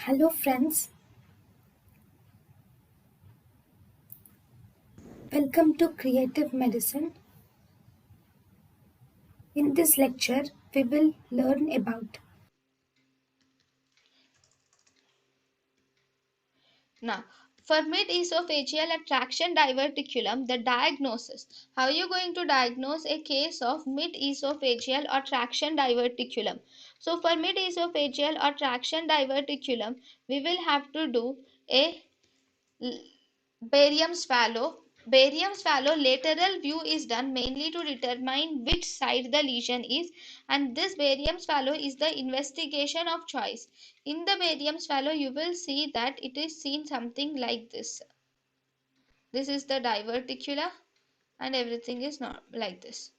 Hello friends, welcome to Creative Medicine. In this lecture, we will learn about Now, for mid-esophageal attraction diverticulum, the diagnosis. How are you going to diagnose a case of mid-esophageal or traction diverticulum? So, for mid-esophageal or traction diverticulum, we will have to do a barium swallow. Barium swallow lateral view is done mainly to determine which side the lesion is, and this barium swallow is the investigation of choice. In the barium swallow, you will see that it is seen something like this. This is the diverticula, and everything is not like this.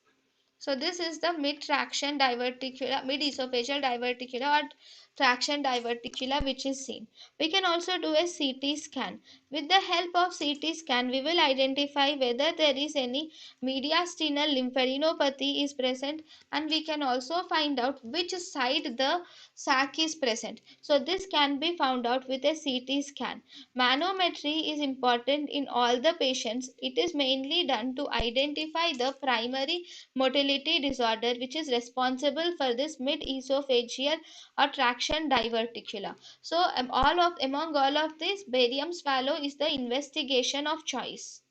So this is the mid-traction diverticula, mid-esophageal diverticula or traction diverticula which is seen. We can also do a CT scan. With the help of CT scan, we will identify whether there is any mediastinal lymphadenopathy is present, and we can also find out which side the sac is present. So this can be found out with a CT scan. Manometry is important in all the patients. It is mainly done to identify the primary motility disorder which is responsible for this mid-esophageal or traction diverticula. So among all of this, barium swallow is the investigation of choice.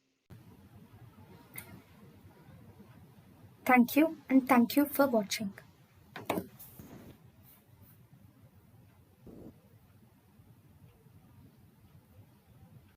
thank you and thank you for watching.